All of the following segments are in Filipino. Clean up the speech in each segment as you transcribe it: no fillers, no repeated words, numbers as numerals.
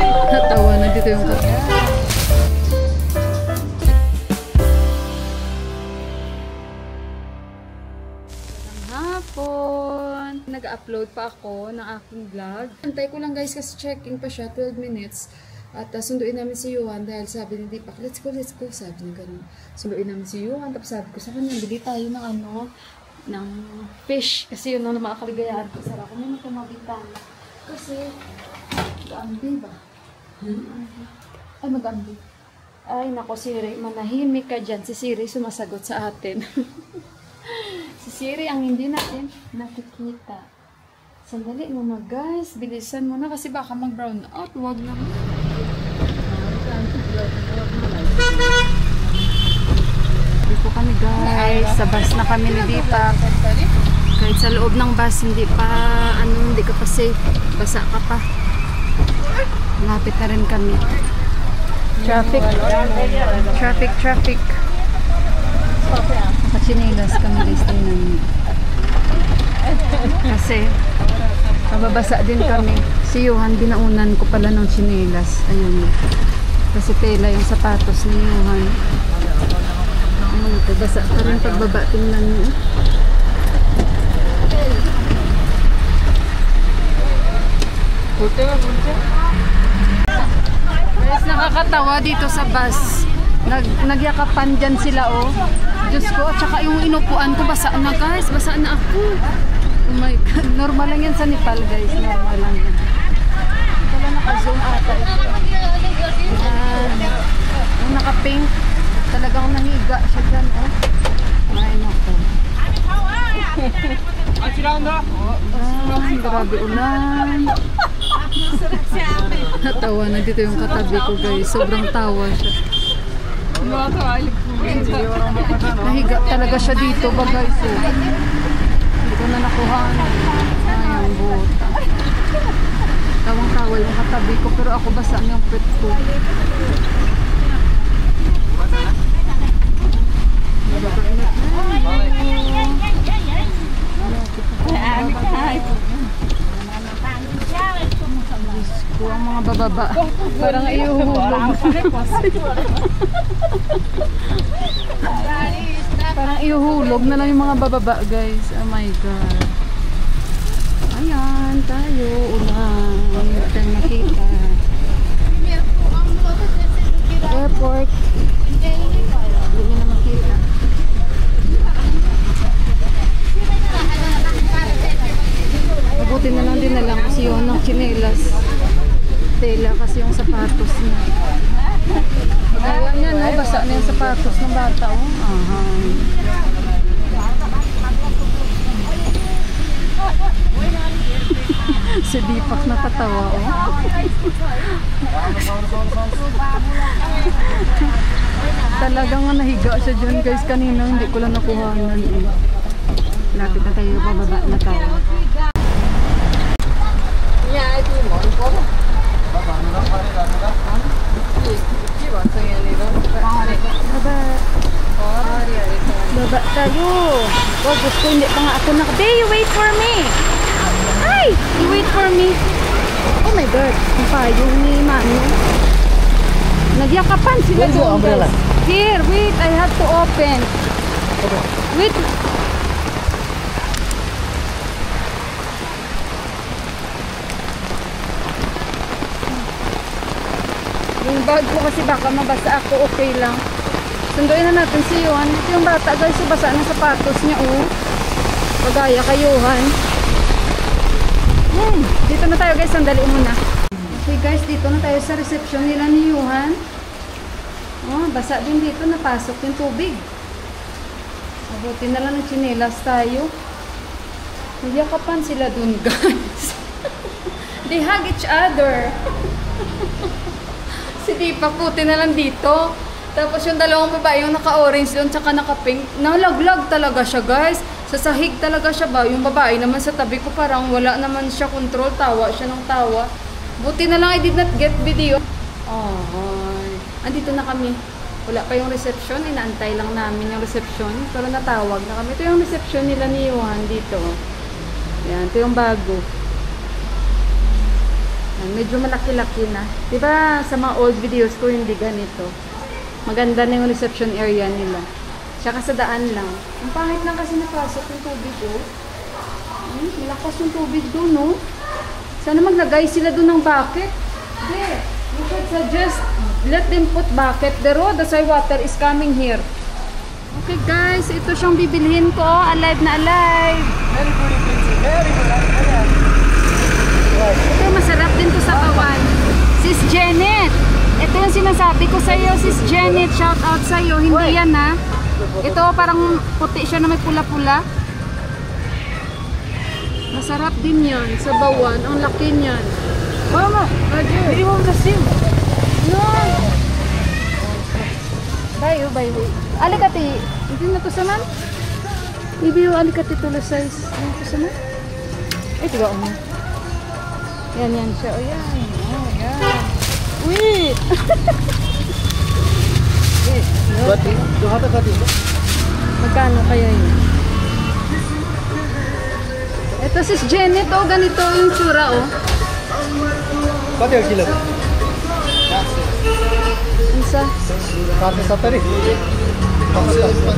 Natawa na dito yung katabi. Hapon! Nag-upload pa ako ng aking vlog. Antay ko lang guys kasi checking pa siya, 12 minutes. At sunduin namin si Yuhan dahil sabi ni Deepak, let's go, sabi niya ganun. Sunduin namin si Yuhan, tapos sabi ko sa kanya, bili tayo ng ng fish. Kasi yun ang makakaligayahan ko. Sarap ko may makamabitana. Kasi, mag-ambi ba? Ay, mag-ambi. Ay, nako Siri, manahimik ka dyan. Si Siri sumasagot sa atin. Si Siri ang hindi natin nakikita. Sandali mo na guys. Bilisan mo na kasi baka mag-brown out. Huwag naman. Dito kami guys. Sa bus na kami ni Deepak. Kahit sa loob ng bus, hindi ka pa safe. Basa ka pa. Lapit na rin kami. Traffic. Nakachinilas kami guys. Kasi mababasa din kami. Si Yuhan, binaunan ko pala ng chinilas. Ayun. Kasi tela yung sapatos ni Yuhan. Ayun, basa pa rin pagbaba. Tingnan niyo. Guys, nakakatawa dito sa bus. Nagyakapan dyan sila, oh. Diyos ko, at saka yung inupuan ko, basa na guys. Basa na ako. Oh my God. Normal lang yan sa Nepal, guys. Normal lang yan. Wala naka-zoom ata ito. Yung naka-pink. Talagang nahiga siya dyan, oh. Ay, nako. Grabe ulan. Natawa na dito yung katabi ko guys. Sobrang tawa siya. Nahiga talaga siya dito ba guys. Hindi ko na nakuhaan. Ayang buta. Tawang tawa yung katabi ko pero ako basa niyang pet ko. Ang mga bababa parang iuhulog. Parang iuhulog na lang yung mga bababa guys. Oh my God. Ayan tayo. Ulan. Hindi tayo makita. Airport. Hindi nyo na makita. Mabuti na lang din na lang kasi yun ng chinelas. Tela kasi yung sapatos niya. Pagkaya niya, no? Basa na yung sapatos ng bata, oh. Si Deepak natatawa, oh. Talagang nahiga siya dyan, guys. Kanina hindi ko lang nakuhanan, eh. Lapit na tayo, bababa na tayo. Baba tayo. Wag, gusto hindi pa nga ako Hey, you wait for me. Ay, you wait for me. Oh my God, ang payong ni Mami. Nagyakapan sila doon guys. Here, wait, I have to open. Wait. Yung bag ko kasi baka mabasa ako, okay lang. Sunduin na natin si Yuhan. Ito yung bata guys, yung basa ng sapatos niya, oh. Pagaya kay Yuhan. Dito na tayo guys, sandali muna. Okay guys, dito na tayo sa reception nila ni Yuhan. Oh, basa din dito, napasok yung tubig. Mabuti na lang ng chinelas tayo. Nagyakapan sila dun guys. They hug each other. Si Deepak, puti na lang dito. Tapos yung dalawang babae, yung naka-orange doon, tsaka naka-pink, nalaglag talaga siya guys. Sa sahig talaga siya ba. Yung babae naman sa tabi ko parang wala naman siya control. Tawa siya ng tawa. Buti na lang I did not get video. Andito na kami. Wala pa yung reception. Inaantay lang namin yung reception. Pero natawag na kami. Ito yung reception nila ni Yuhan dito. Yan, ito yung bago. Medyo malaki-laki na. Diba sa mga old videos ko hindi ganito. Maganda na yung reception area nila. Tsaka sa daan lang. Ang pangit lang kasi napasok yung tubig oh. Malakas yung tubig doon no. Sana maglagay sila doon ng bucket. Hindi. You should suggest let them put bucket there oh. That's why water is coming here. Okay guys, ito siyang bibilhin ko. Alive na alive. Very good, very good. Ito masarap din to sa kawan. Sis Janet. Ito yung sinasabi ko sa iyo, Sis Janet. Shout out sa iyo. Hindi yan ha. Ito parang puti siya na may pula-pula. Masarap din yan sa bawan. Ang laki niyan. Mama, hindi mo masim. No. Bayo, bayo. Alikati. Hindi na to saman. Ibiyo alikati to la size. Ano to saman? Eh, tiga mo. Yan, yan siya. O yan. Oh, yan. Uy! Magkano kaya yun? Ito sis Janet, oh, ganito yung tsura, oh. Pati ang kilo. Unsa? Karte sa tari.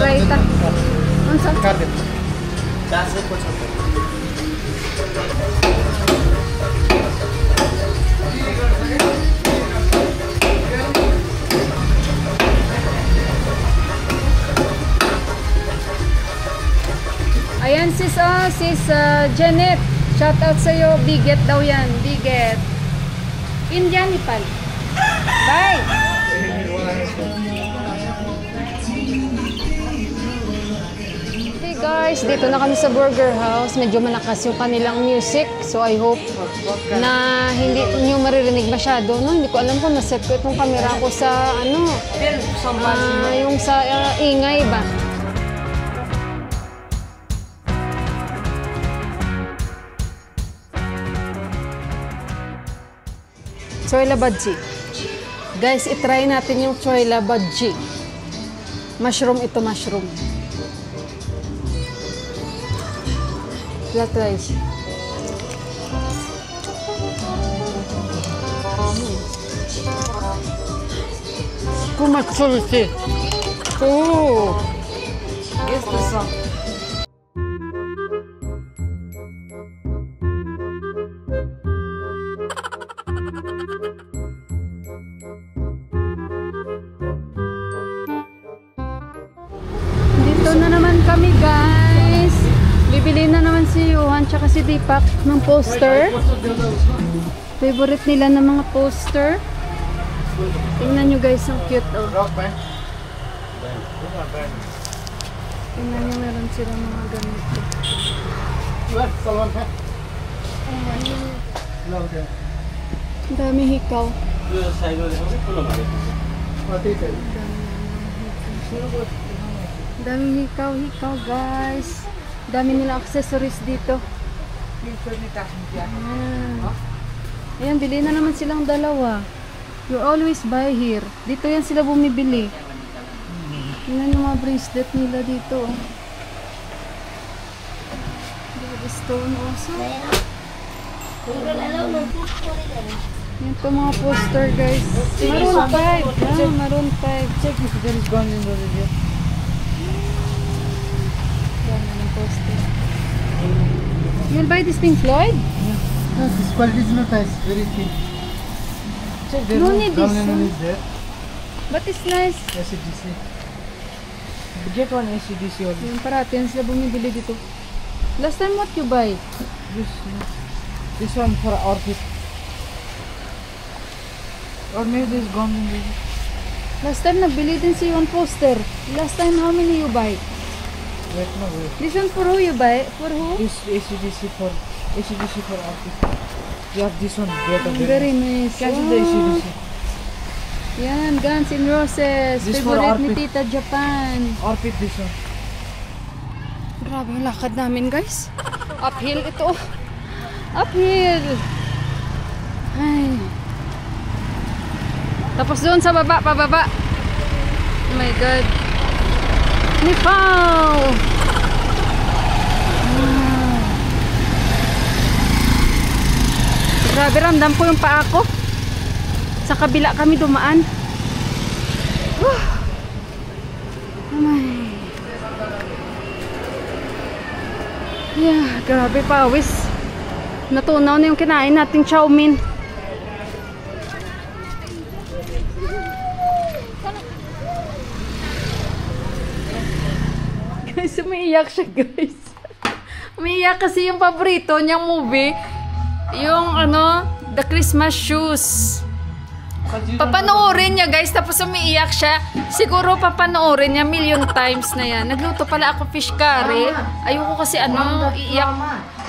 Raita. Unsa? Karte. Ayan sis, oh, sis Janet. Shout out sa'yo. Biget daw yan. Biget. Indian Nepal. Bye! Okay guys, dito na kami sa Burger House. Medyo malakas yung kanilang music. So I hope na hindi nyo maririnig masyado. No? Hindi ko alam kung naset ko itong camera ko sa ano. Yung sa ingay ba? Choyla Bhaji. Guys, itry natin yung Choyla Bhaji. Mushroom ito, mushroom. Let's try. Kumatsulti. Oh. Yes, the song. Dito na naman kami guys. Bibili na naman si Johan tsaka si Deepak ng poster. Favorite nila ng mga poster. Tingnan nyo guys, ang cute oh. Tingnan nyo, meron silang mga ganito. Ang dami hikaw. Ang daming hikaw guys. Dami nila accessories dito. Ayan, bili na naman silang dalawa. You always buy here. Dito yan sila bumibili. Tingnan yung mga bracelet nila dito. Stone also. Yan po mga poster guys. Maroon 5. Yeah, Maroon 5. Check if there is gone in the video. Yan ang poster. You'll buy this Pink Floyd? Yeah. No, this quality is not nice. Very thin. Check there. No need this one. is there. But it's nice. ACDC. Get one ACDC only. Yung parati yan sila bumibili dito. Last time what you buy? This one for Orchid. Or maybe this gone in the Last time nagbili din si yung poster. Last time how many you buy? wait no wait. This one for who you buy? For who? This ACDC for Orchid. You have this one. Better. Very nice. Cancel the ACDC. Yan, Guns N' Roses. This for Favorite ni Orchid. Tita Japan. Orchid this one. Grabe yung lakad namin guys. Uphill ito. Uphill. Ay. Tapos doon sa baba, pababa. Oh my God. Nepal! Grabe, ramdam ko yung paa ko. Sa kabila kami dumaan. Amay. Yeah, grabe pawis. Natunaw na yung kinain nating chow mein. Guys, umiiyak siya guys. Umiiyak kasi yung paborito niyang movie. Yung ano, The Christmas Shoes. Papanoorin niya guys, tapos umiiyak siya. Siguro papanoorin niya million times na yan. Nagluto pala ako fish curry. Ayoko kasi ano, iiyak.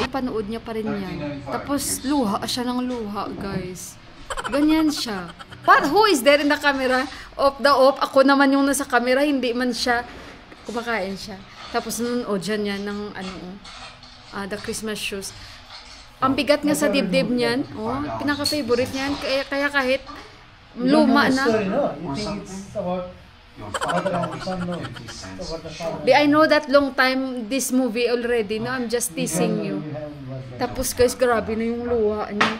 Ipanood niya pa rin yan. Tapos luha siya ng luha guys. Ganyan siya. But who is there in the camera? Off the off. Ako naman yung nasa camera, hindi man siya. Kumakain siya. Tapos nanonood dyan yan ng ano, The Christmas Shoes. Ang bigat nga sa dibdib niyan. Oh, pinaka-favorite niyan. Kaya kahit luma na. I know that long time this movie already. No, I'm just teasing you. Tapos guys, grabe na yung luha niya.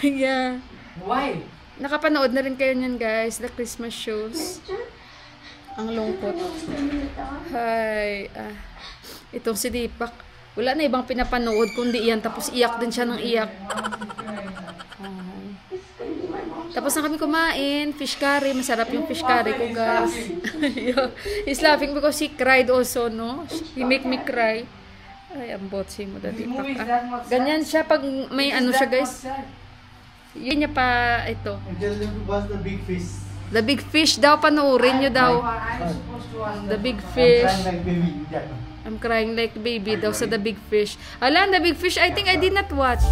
Yeah. Why? Nakapanood na rin kayo niyan guys, The Christmas Shoes. Ang lungkot. Hi. Itong si Deepak. Wala na ibang pinapanood kundi iyan. Tapos iyak din siya ng iyak. Tapos na kami kumain. Fish curry. Masarap yung fish curry ko guys. He's laughing because he cried also, no? He make me cry. Ay, ang botsi mo, Deepak. Ganyan siya pag may ano siya guys. Yun niya pa ito. The big fish. The Big Fish daw, panoorin nyo daw. The Big Fish. I'm crying like baby daw sa The Big Fish. Alam, The Big Fish, I think I did not watch.